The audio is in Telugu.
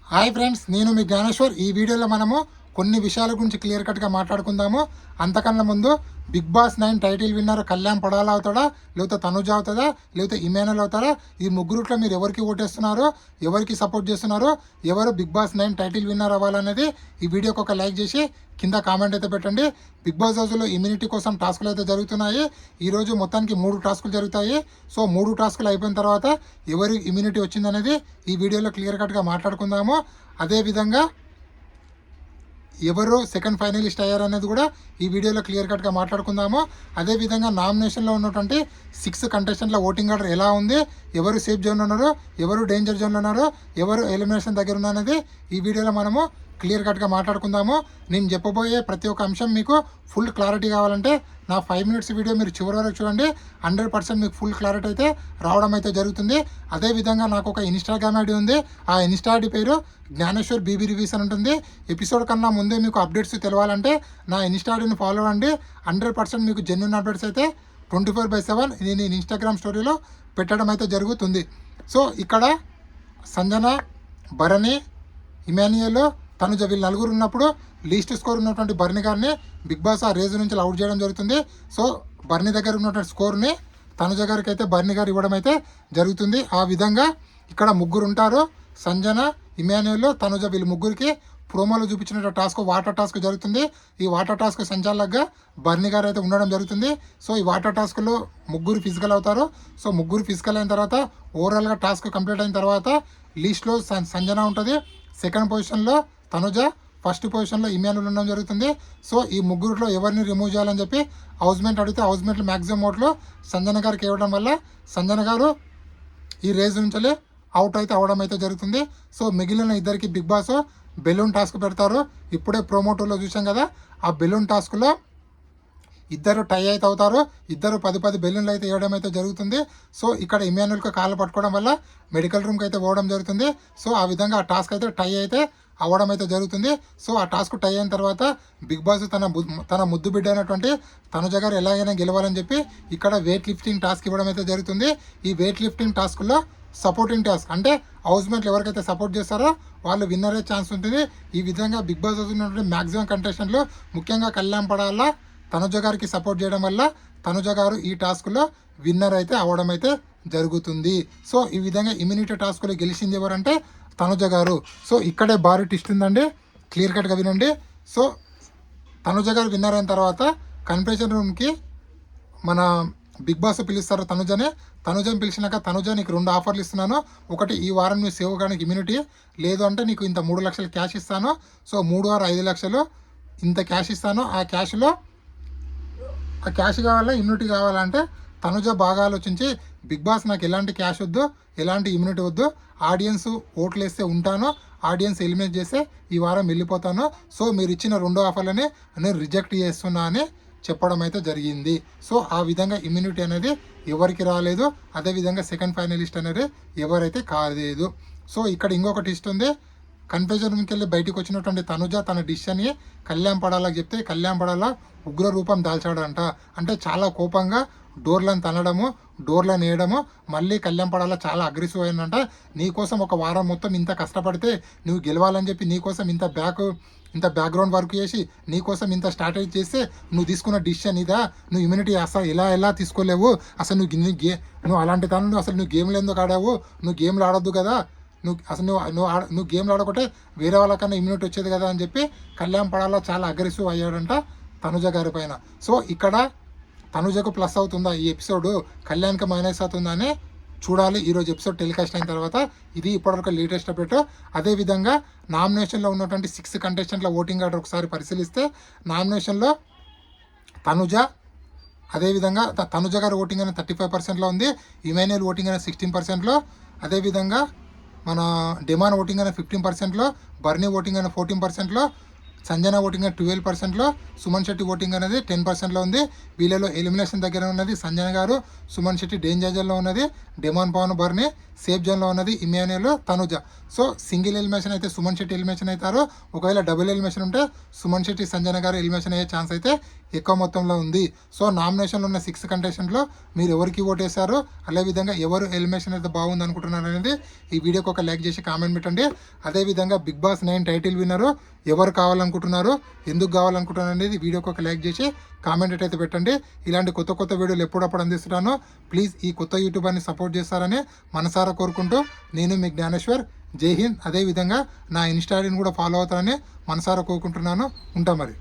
హాయ్ ఫ్రెండ్స్, నేను మీ జ్ఞానేశ్వర్. ఈ వీడియోలో మనము కొన్ని విషయాల గురించి క్లియర్ కట్గా మాట్లాడుకుందాము. అంతకన్నా ముందు Bigg Boss 9 title winner Kalyan పడాలా అవుతాడా, లేకపోతే తనుజ అవుతుందా, లేకపోతే ఇమానుయల్ అవుతాడా? ఈ ముగ్గురుట్లో మీరు ఎవరికి ఓటేస్తున్నారో, ఎవరికి సపోర్ట్ చేస్తున్నారో, ఎవరు బిగ్ బాస్ 9 టైటిల్ విన్నర్ అవ్వాలనేది ఈ వీడియోకి ఒక లైక్ చేసి కింద కామెంట్ అయితే పెట్టండి. బిగ్ బాస్ హౌస్లో ఇమ్యూనిటీ కోసం టాస్కులు అయితే జరుగుతున్నాయి. ఈరోజు మొత్తానికి 3 టాస్కులు జరుగుతాయి. సో 3 టాస్కులు అయిపోయిన తర్వాత ఎవరి ఇమ్యూనిటీ వచ్చిందనేది ఈ వీడియోలో క్లియర్ కట్గా మాట్లాడుకుందాము. అదేవిధంగా ఎవరు సెకండ్ ఫైనలిస్ట్ అయ్యారనేది కూడా ఈ వీడియోలో క్లియర్ కట్గా మాట్లాడుకుందాము. అదేవిధంగా నామినేషన్లో ఉన్నటువంటి 6 కంటెస్టెంట్ల ఓటింగ్ ఆర్డర్ ఎలా ఉంది, ఎవరు సేఫ్ జోన్లో ఉన్నారో, ఎవరు డేంజర్ జోన్లో ఉన్నారో, ఎవరు ఎలిమినేషన్ దగ్గర ఉన్నారనేది ఈ వీడియోలో మనము క్లియర్ కట్గా మాట్లాడుకుందాము. నేను చెప్పబోయే ప్రతి ఒక్క అంశం మీకు ఫుల్ క్లారిటీ కావాలంటే నా 5 మినిట్స్ వీడియో మీరు చివరి వరకు చూడండి. 100% మీకు ఫుల్ క్లారిటీ అయితే రావడం అయితే జరుగుతుంది. అదేవిధంగా నాకు ఒక ఇన్స్టాగ్రామ్ ఐడి ఉంది. ఆ ఇన్స్టా ఐడి పేరు జ్ఞానేశ్వర్ బీబీ రివ్యూస్ అని ఉంటుంది. ఎపిసోడ్ కన్నా ముందే మీకు అప్డేట్స్ తెలవాలంటే నా ఇన్స్టా ఐడిని ఫాలో అవ్వండి. 100% మీకు జెన్యున్ అప్డేట్స్ అయితే 24/7 నేను ఇన్స్టాగ్రామ్ స్టోరీలో పెట్టడం అయితే జరుగుతుంది. సో ఇక్కడ సంజన, భరణి, ఇమాన్యుయల్, తనుజ వీళ్ళు నలుగురు ఉన్నప్పుడు లీస్ట్ స్కోర్ ఉన్నటువంటి బర్ని గారిని బిగ్ బాస్ ఆ రేజ్ నుంచి అవుట్ చేయడం జరుగుతుంది. సో బర్ని దగ్గర ఉన్నటువంటి స్కోర్ని తనుజ గారికి అయితే బర్ని గారు ఇవ్వడం అయితే జరుగుతుంది. ఆ విధంగా ఇక్కడ ముగ్గురు ఉంటారు, సంజన, ఇమాన్యుయల్, తనుజ. వీళ్ళు ముగ్గురికి ప్రోమోలో చూపించిన టాస్క్ వాటర్ టాస్క్ జరుగుతుంది. ఈ వాటర్ టాస్క్ సంచాలకుగా బర్ని గారు అయితే ఉండడం జరుగుతుంది. సో ఈ వాటర్ టాస్క్లో ముగ్గురు ఫిజికల్ అవుతారు. సో ముగ్గురు ఫిజికల్ అయిన తర్వాత ఓవరాల్గా టాస్క్ కంప్లీట్ అయిన తర్వాత లీస్ట్లో సంజన ఉంటుంది, సెకండ్ పొజిషన్లో తనుజ, ఫస్ట్ పొజిషన్లో ఇమాన్యుయల్ ఉండడం జరుగుతుంది. సో ఈ ముగ్గురులో ఎవరిని రిమూవ్ చేయాలని చెప్పి హౌస్మేట్ అడిగితే హౌస్మేట్లు మ్యాక్సిమం ఓట్లు సంజన గారికి ఇవ్వడం వల్ల సంజన గారు ఈ రేజ్ నుంచి అవుట్ అయితే అవడం అయితే జరుగుతుంది. సో మిగిలిన ఇద్దరికి బిగ్ బాస్ బెలూన్ టాస్క్ పెడతారు. ఇప్పుడే ప్రోమోటోలో చూసాం కదా, ఆ బెలూన్ టాస్క్లో ఇద్దరు టై అయితే అవుతారు. ఇద్దరు 10 బెలూన్లు అయితే వేయడం అయితే జరుగుతుంది. సో ఇక్కడ ఇమాన్యుయల్కి కాళ్ళు పట్టుకోవడం వల్ల మెడికల్ రూమ్కి అయితే పోవడం జరుగుతుంది. సో ఆ విధంగా ఆ టాస్క్ అయితే టై అయితే అవ్వడం అయితే జరుగుతుంది. సో ఆ టాస్క్ టై అయిన తర్వాత బిగ్ బాస్ తన ముద్దు బిడ్డ అయినటువంటి తనుజ గారు ఎలాగైనా గెలవాలని చెప్పి ఇక్కడ వెయిట్ లిఫ్టింగ్ టాస్క్ ఇవ్వడం అయితే జరుగుతుంది. ఈ వెయిట్ లిఫ్టింగ్ టాస్క్లో సపోర్టింగ్ టాస్క్ అంటే హౌస్మేట్లు ఎవరికైతే సపోర్ట్ చేస్తారో వాళ్ళు విన్నర్ అయ్యే ఛాన్స్ ఉంటుంది. ఈ విధంగా బిగ్ బాస్ హౌస్ ఉన్నటువంటి మ్యాక్సిమం కంటెస్టెంట్లు ముఖ్యంగా కళ్యాణ్ పడాల తనుజ గారికి సపోర్ట్ చేయడం వల్ల తనుజ గారు ఈ టాస్క్లో విన్నర్ అయితే అవ్వడం అయితే జరుగుతుంది. సో ఈ విధంగా ఇమ్యూనిటీ టాస్క్లో గెలిచింది ఎవరంటే తనుజ గారు. సో ఇక్కడే భారీ ట్విస్ట్ ఉందండి, క్లియర్ కట్గా వినండి. సో తనుజ గారు విన్నర్ అయిన తర్వాత కన్ఫెషన్ రూమ్కి మన బిగ్ బాస్ పిలుస్తారు తనుజని పిలిచినాక తనుజ నీకు 2 ఆఫర్లు ఇస్తున్నాను. ఒకటి, ఈ వారం నువ్వు సేవ్ కానీ ఇమ్యూనిటీ లేదు అంటే నీకు ఇంత 3 లక్షలు క్యాష్ ఇస్తాను. సో 3 ఆర్ 5 లక్షలు ఇంత క్యాష్ ఇస్తాను. ఆ క్యాష్ కావాలా ఇమ్యూనిటీ కావాలంటే తనుజ బాగా ఆలోచించి బిగ్ బాస్ నాకు ఎలాంటి క్యాష్ వద్దు, ఎలాంటి ఇమ్యూనిటీ వద్దు, ఆడియన్స్ ఓట్లు వేస్తే ఉంటాను, ఆడియన్స్ ఎలిమినేట్ చేస్తే ఈ వారం వెళ్ళిపోతాను. సో మీరు ఇచ్చిన 2 ఆఫర్లని నేను రిజెక్ట్ చేస్తున్నా అని చెప్పడం అయితే జరిగింది. సో ఆ విధంగా ఇమ్యూనిటీ అనేది ఎవరికి రాలేదు. అదేవిధంగా సెకండ్ ఫైనలిస్ట్ అనేది ఎవరైతే కాలేదు. సో ఇక్కడ ఇంకొకటి ఇస్తుంది, కన్ఫ్యూజన్ రూమ్కి వెళ్ళి బయటకు వచ్చినటువంటి తనుజ తన డిసిషన్ని కళ్యాణ్ పడాలకు చెప్తే కళ్యాణ్ పడాల ఉగ్ర రూపం దాల్చాడంట. అంటే చాలా కోపంగా డోర్లను తనడము, డోర్లను వేయడము, మళ్ళీ కళ్యాణ్ పడాల చాలా అగ్రెసివ్ అయిందంట. నీకోసం ఒక వారం మొత్తం ఇంత కష్టపడితే నువ్వు గెలవాలని చెప్పి నీకోసం ఇంత బ్యాక్గ్రౌండ్ వర్క్ చేసి నీకోసం ఇంత స్ట్రాటజీ చేస్తే నువ్వు తీసుకున్న డిసిషన్ ఇదా, నువ్వు ఇమ్యూనిటీ అసలు ఎలా తీసుకోలేవు, అసలు నువ్వు అలాంటి తను అసలు నువ్వు గేమ్లు ఎందుకు ఆడావు, నువ్వు గేమ్లు ఆడొద్దు కదా, నువ్వు గేమ్లు ఆడకుంటే వేరే వాళ్ళకన్నా ఇమ్యూనిటీ వచ్చేది కదా అని చెప్పి కళ్యాణ్ పడాల చాలా అగ్రెసివ్ అయ్యాడంట తనుజ గారి పైన. సో ఇక్కడ తనుజకు ప్లస్ అవుతుందా ఈ ఎపిసోడ్, కళ్యాణ్కి మైనస్ అవుతుందా అని చూడాలి ఈరోజు ఎపిసోడ్ టెలికాస్ట్ అయిన తర్వాత. ఇది ఇప్పటివరకు లేటెస్ట్ అప్డేట్. అదేవిధంగా నామినేషన్లో ఉన్నటువంటి 6 కంటెస్టెంట్ల ఓటింగ్ ఆర్డర్ ఒకసారి పరిశీలిస్తే నామినేషన్లో తనుజ, అదేవిధంగా తనుజ గారి ఓటింగ్ అనేది 35%లో ఉంది, ఇమాన్యుయల్ ఓటింగ్ అనేది 16%లో, అదేవిధంగా మన డిమాన్ ఓటింగ్ అనేది 15%లో, బర్నీ ఓటింగ్ అనేది 14%లో, సంజన ఓటింగ్ అనేది 12%లో, సుమన్ శెట్టి ఓటింగ్ అనేది 10%లో ఉంది. వీళ్ళలో ఎలిమినేషన్ దగ్గర ఉన్నది సంజన గారు, సుమన్ శెట్టి డేంజర్ జోన్లో ఉన్నది డిమాన్ పవన్, బర్నీ సేఫ్ జోన్లో ఉన్నది Emmanuel, Tanuja. So single elimination అయితే సుమన్ శెట్టి ఎలిమినేషన్ అవుతారు. ఒకవేళ డబుల్ ఎలిమినేషన్ ఉంటే సుమన్ శెట్టి, సంజన గారు ఎలిమినేషన్ అయ్యే ఛాన్స్ అయితే ఎక్కువ మొత్తంలో ఉంది. సో నామినేషన్లో ఉన్న 6 కంటెస్టెంట్లో మీరు ఎవరికి ఓటేశారు, అదేవిధంగా ఎవరు ఎలిమినేషన్ అయితే బాగుంది అనుకుంటున్నారు అనేది ఈ వీడియోకి ఒక లైక్ చేసి కామెంట్ పెట్టండి. అదేవిధంగా బిగ్ బాస్ 9 టైటిల్ విన్నరు ఎవరు కావాలనుకుంటున్నారు, ఎందుకు కావాలనుకుంటున్నారు అనేది వీడియోకి ఒక లైక్ చేసి కామెంట్ అయితే పెట్టండి. ఇలాంటి కొత్త కొత్త వీడియోలు ఎప్పుడప్పుడు అందిస్తున్నాను. ప్లీజ్ ఈ కొత్త యూట్యూబర్ని సపోర్ట్ చేస్తారని మనసారా కోరుకుంటూ నేను మీ జ్ఞానేశ్వర్. జై హింద్. అదేవిధంగా నా ఇన్స్టా ఐడిని కూడా ఫాలో అవుతారని మనసారా కోరుకుంటున్నాను. ఉంటా మరి.